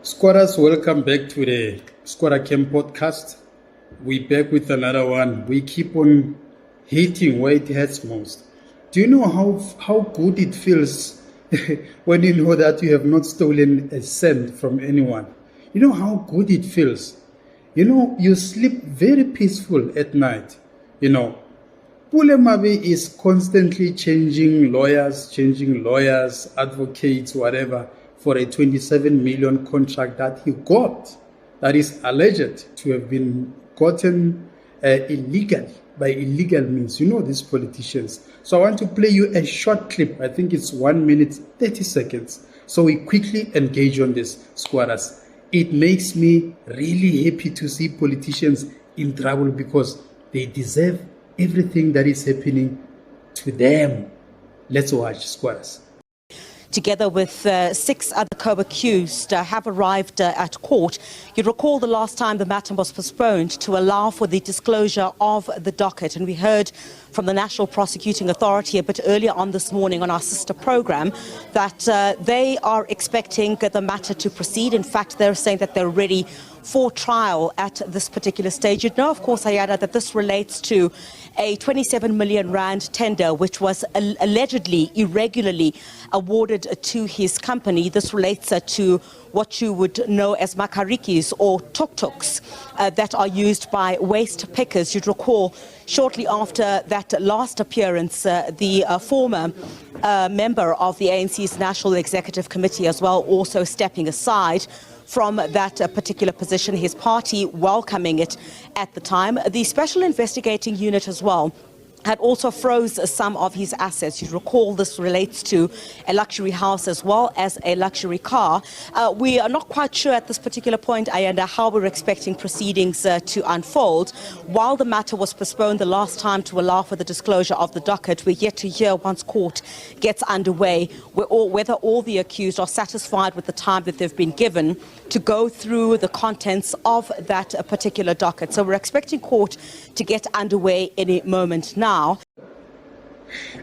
Squatters, welcome back to the Squatter Camp podcast. We're back with another one. We keep on hitting where it hurts most. Do you know how good it feels when you know that you have not stolen a cent from anyone? You know how good it feels. You know, you sleep very peaceful at night. You know, Pule Mabe is constantly changing lawyers, advocates, whatever, for a 27 million contract that he got, that is alleged to have been gotten illegally, by illegal means. You know these politicians. So I want to play you a short clip. I think it's 1 minute, 30 seconds. So we quickly engage on this, squatters. It makes me really happy to see politicians in trouble because they deserve everything that is happening to them. Let's watch, squatters. Together with 6 other co-accused have arrived at court. You recall the last time the matter was postponed to allow for the disclosure of the docket. And we heard from the National Prosecuting Authority a bit earlier on this morning on our sister program that they are expecting the matter to proceed. In fact, they're saying that they're ready for trial at this particular stage. You know, of course, Ayada, that this relates to a 27 million rand tender which was allegedly irregularly awarded to his company. This relates to what you would know as makarikis or tuk-tuks that are used by waste pickers. You'd recall shortly after that last appearance, the former member of the ANC's National Executive Committee as well also stepping aside from that particular position, his party welcoming it at the time. The Special Investigating Unit as well had also froze some of his assets. You recall this relates to a luxury house as well as a luxury car. We are not quite sure at this particular point, Ayanda, how we're expecting proceedings to unfold. While the matter was postponed the last time to allow for the disclosure of the docket, we're yet to hear once court gets underway whether all the accused are satisfied with the time that they've been given to go through the contents of that particular docket. So we're expecting court to get underway any moment now.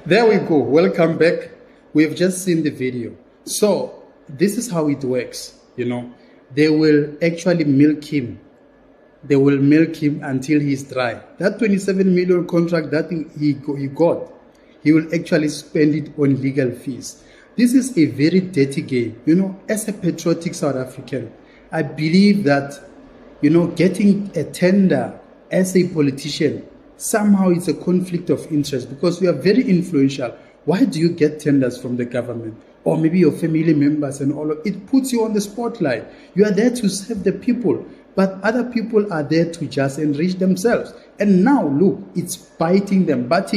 There we go. Welcome back. We've just seen the video. So this is how it works. You know, they will actually milk him. They will milk him until he's dry. That 27 million contract that he got, he will actually spend it on legal fees. This is a very dirty game. You know, as a patriotic South African, I believe that, you know, getting a tender as a politician, somehow it's a conflict of interest because we are very influential. Why do you get tenders from the government or maybe your family members and all of it? Puts you on the spotlight. You are there to serve the people, but other people are there to just enrich themselves. And now look, it's biting them. But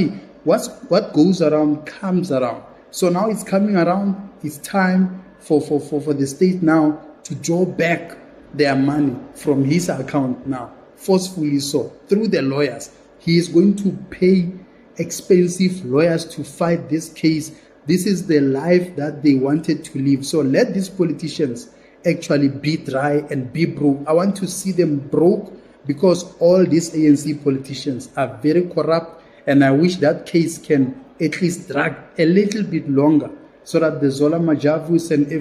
what goes around comes around. So now it's coming around. It's time for the state now to draw back their money from his account now, forcefully so, through the lawyers. He is going to pay expensive lawyers to fight this case. This is the life that they wanted to live. So let these politicians actually be dry and be broke. I want to see them broke because all these ANC politicians are very corrupt, and I wish that case can at least drag a little bit longer so that the Zola Majavus and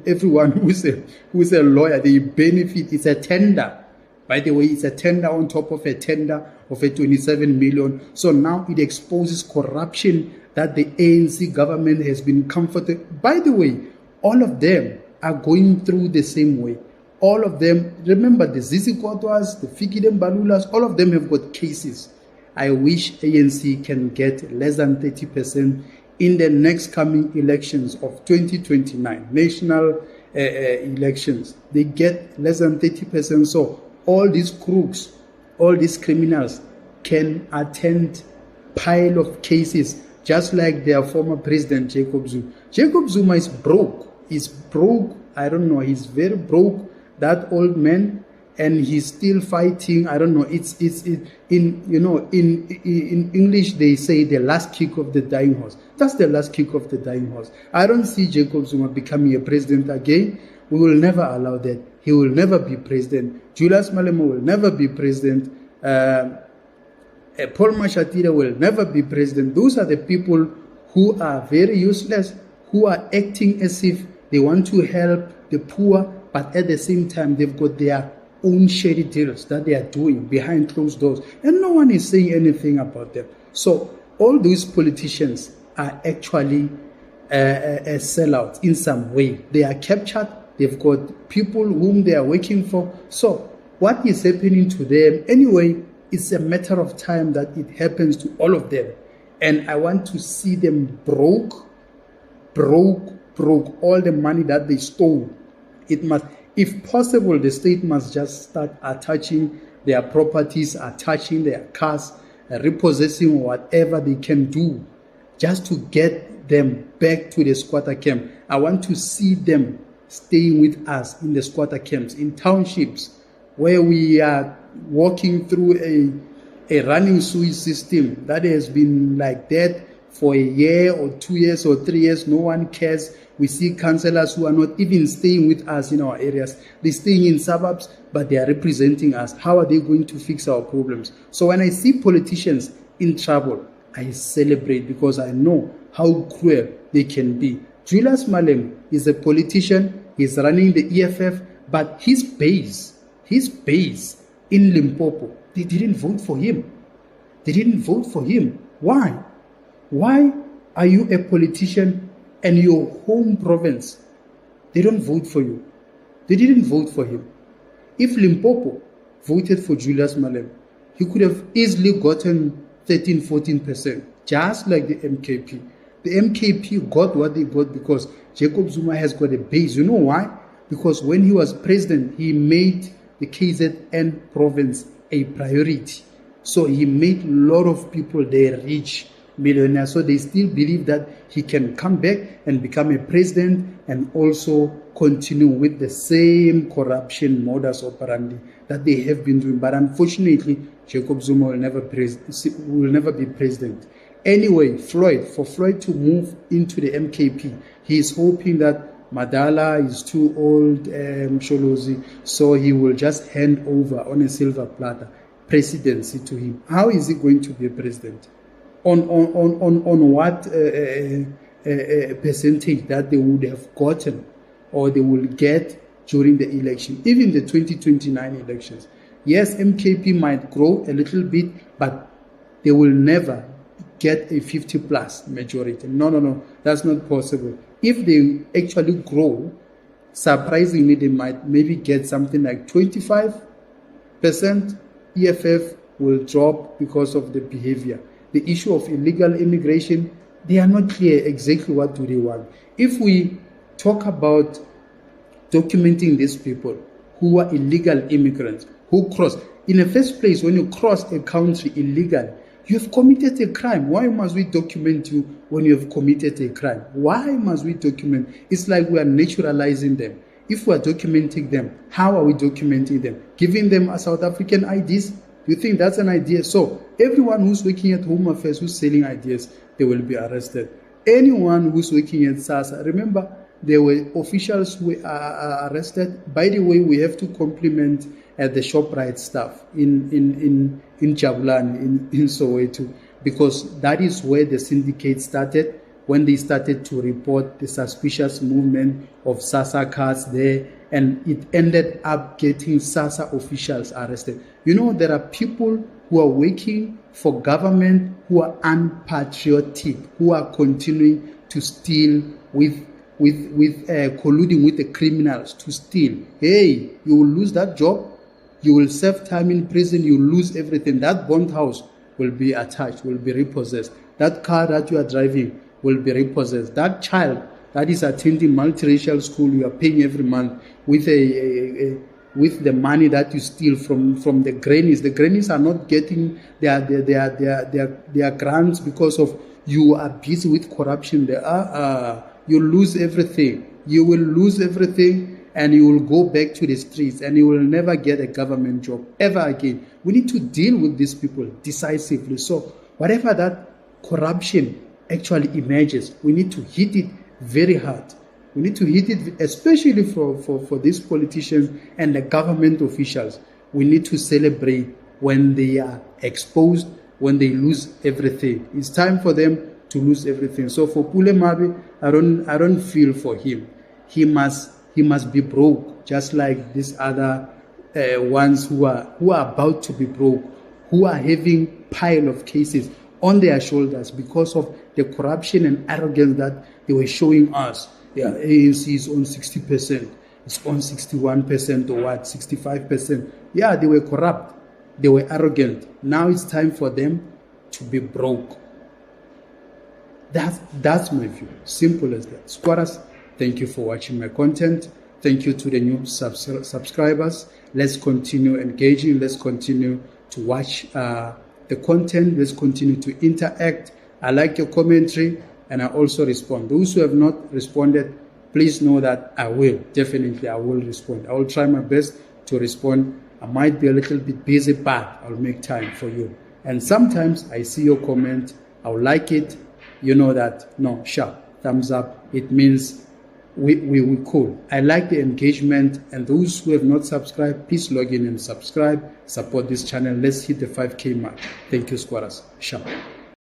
everyone who's a lawyer, they benefit. It's a tender. By the way, it's a tender on top of a tender of a 27 million. So now it exposes corruption that the ANC government has been comforted. By the way, all of them are going through the same way. All of them, remember the Zizi Kotwas, the Fikidem Balulas, all of them have got cases. I wish ANC can get less than 30% in the next coming elections of 2029, national elections. They get less than 30%. So all these crooks, all these criminals can attend pile of cases, just like their former president, Jacob Zuma. Jacob Zuma is broke. He's broke. I don't know. He's very broke, that old man, and he's still fighting. I don't know. In English they say the last kick of the dying horse. That's the last kick of the dying horse. I don't see Jacob Zuma becoming a president again. We will never allow that. He will never be president. Julius Malema will never be president. Paul Mashatile will never be president. Those are the people who are very useless, who are acting as if they want to help the poor, but at the same time, they've got their own shady deals that they are doing behind closed doors, and no one is saying anything about them. So all those politicians are actually sellouts in some way. They are captured. They've got people whom they are working for. So what is happening to them anyway? It's a matter of time that it happens to all of them. And I want to see them broke all the money that they stole. It must, if possible, the state must just start attaching their properties, attaching their cars, repossessing whatever they can do just to get them back to the squatter camp. I want to see them staying with us in the squatter camps, in townships, where we are walking through a running sewage system that has been like that for a year or 2 years or 3 years. No one cares. We see councillors who are not even staying with us in our areas. They're staying in suburbs, but they are representing us. How are they going to fix our problems? So when I see politicians in trouble, I celebrate, because I know how cruel they can be. Julius Malema is a politician. He's running the EFF, but his base in Limpopo, they didn't vote for him. They didn't vote for him. Why? Why are you a politician and your home province, they don't vote for you? They didn't vote for him. If Limpopo voted for Julius Malema, he could have easily gotten 13-14%, just like the MKP. The MKP got what they got because Jacob Zuma has got a base. You know why? Because when he was president, he made the KZN province a priority. So he made a lot of people there rich, millionaires. So they still believe that he can come back and become a president and also continue with the same corruption modus operandi that they have been doing. But unfortunately, Jacob Zuma will never be president. Anyway, for Floyd to move into the MKP, he is hoping that Madala is too old, Sholozi, so he will just hand over on a silver platter presidency to him. How is he going to be a president? On what percentage that they would have gotten or they will get during the election, even the 2029 elections? Yes, MKP might grow a little bit, but they will never get a 50+ majority. No, that's not possible. If they actually grow, surprisingly, they might maybe get something like 25%. EFF will drop because of the behavior. The issue of illegal immigration, they are not clear exactly what do they want. If we talk about documenting these people who are illegal immigrants, who cross, in the first place, when you cross a country illegal, you have committed a crime. Why must we document you when you have committed a crime? Why must we document? It's like we are naturalizing them. If we are documenting them, how are we documenting them? Giving them a South African IDs? Do you think that's an idea? So everyone who's working at Home Affairs, who's selling ideas, they will be arrested. Anyone who's working at SASA, remember, there were officials who are arrested. By the way, we have to compliment the ShopRite staff in Jabulani, in Soweto, because that is where the syndicate started, when they started to report the suspicious movement of SASA cars there, and it ended up getting SASA officials arrested. You know, there are people who are working for government who are unpatriotic, who are continuing to steal with colluding with the criminals to steal. Hey, you will lose that job. You will serve time in prison. You will lose everything. That bond house will be attached, will be repossessed. That car that you are driving will be repossessed. That child that is attending multiracial school, you are paying every month with with the money that you steal from the grannies. The grannies are not getting their grants because of you are busy with corruption. You lose everything. You will lose everything. And you will go back to the streets and you will never get a government job ever again. We need to deal with these people decisively. So whatever that corruption actually emerges, we need to hit it very hard. We need to hit it, especially for these politicians and the government officials. We need to celebrate when they are exposed, when they lose everything. It's time for them to lose everything. So for Pule Mabe, I don't feel for him. He must be broke, just like these other ones who are about to be broke, who are having pile of cases on their shoulders because of the corruption and arrogance that they were showing us. Yeah, ANC is on 60%, it's on 61% or what, 65%. Yeah, they were corrupt, they were arrogant. Now it's time for them to be broke. That's my view. Simple as that. Squatters, thank you for watching my content. Thank you to the new subscribers. Let's continue engaging. Let's continue to watch the content. Let's continue to interact. I like your commentary and I also respond. Those who have not responded, please know that I will. Definitely, I will respond. I will try my best to respond. I might be a little bit busy, but I'll make time for you. And sometimes I see your comment. I'll like it. You know that, no, sharp, thumbs up. It means we cool. I like the engagement, and those who have not subscribed, please log in and subscribe. Support this channel. Let's hit the 5K mark. Thank you, squatters. Sharp.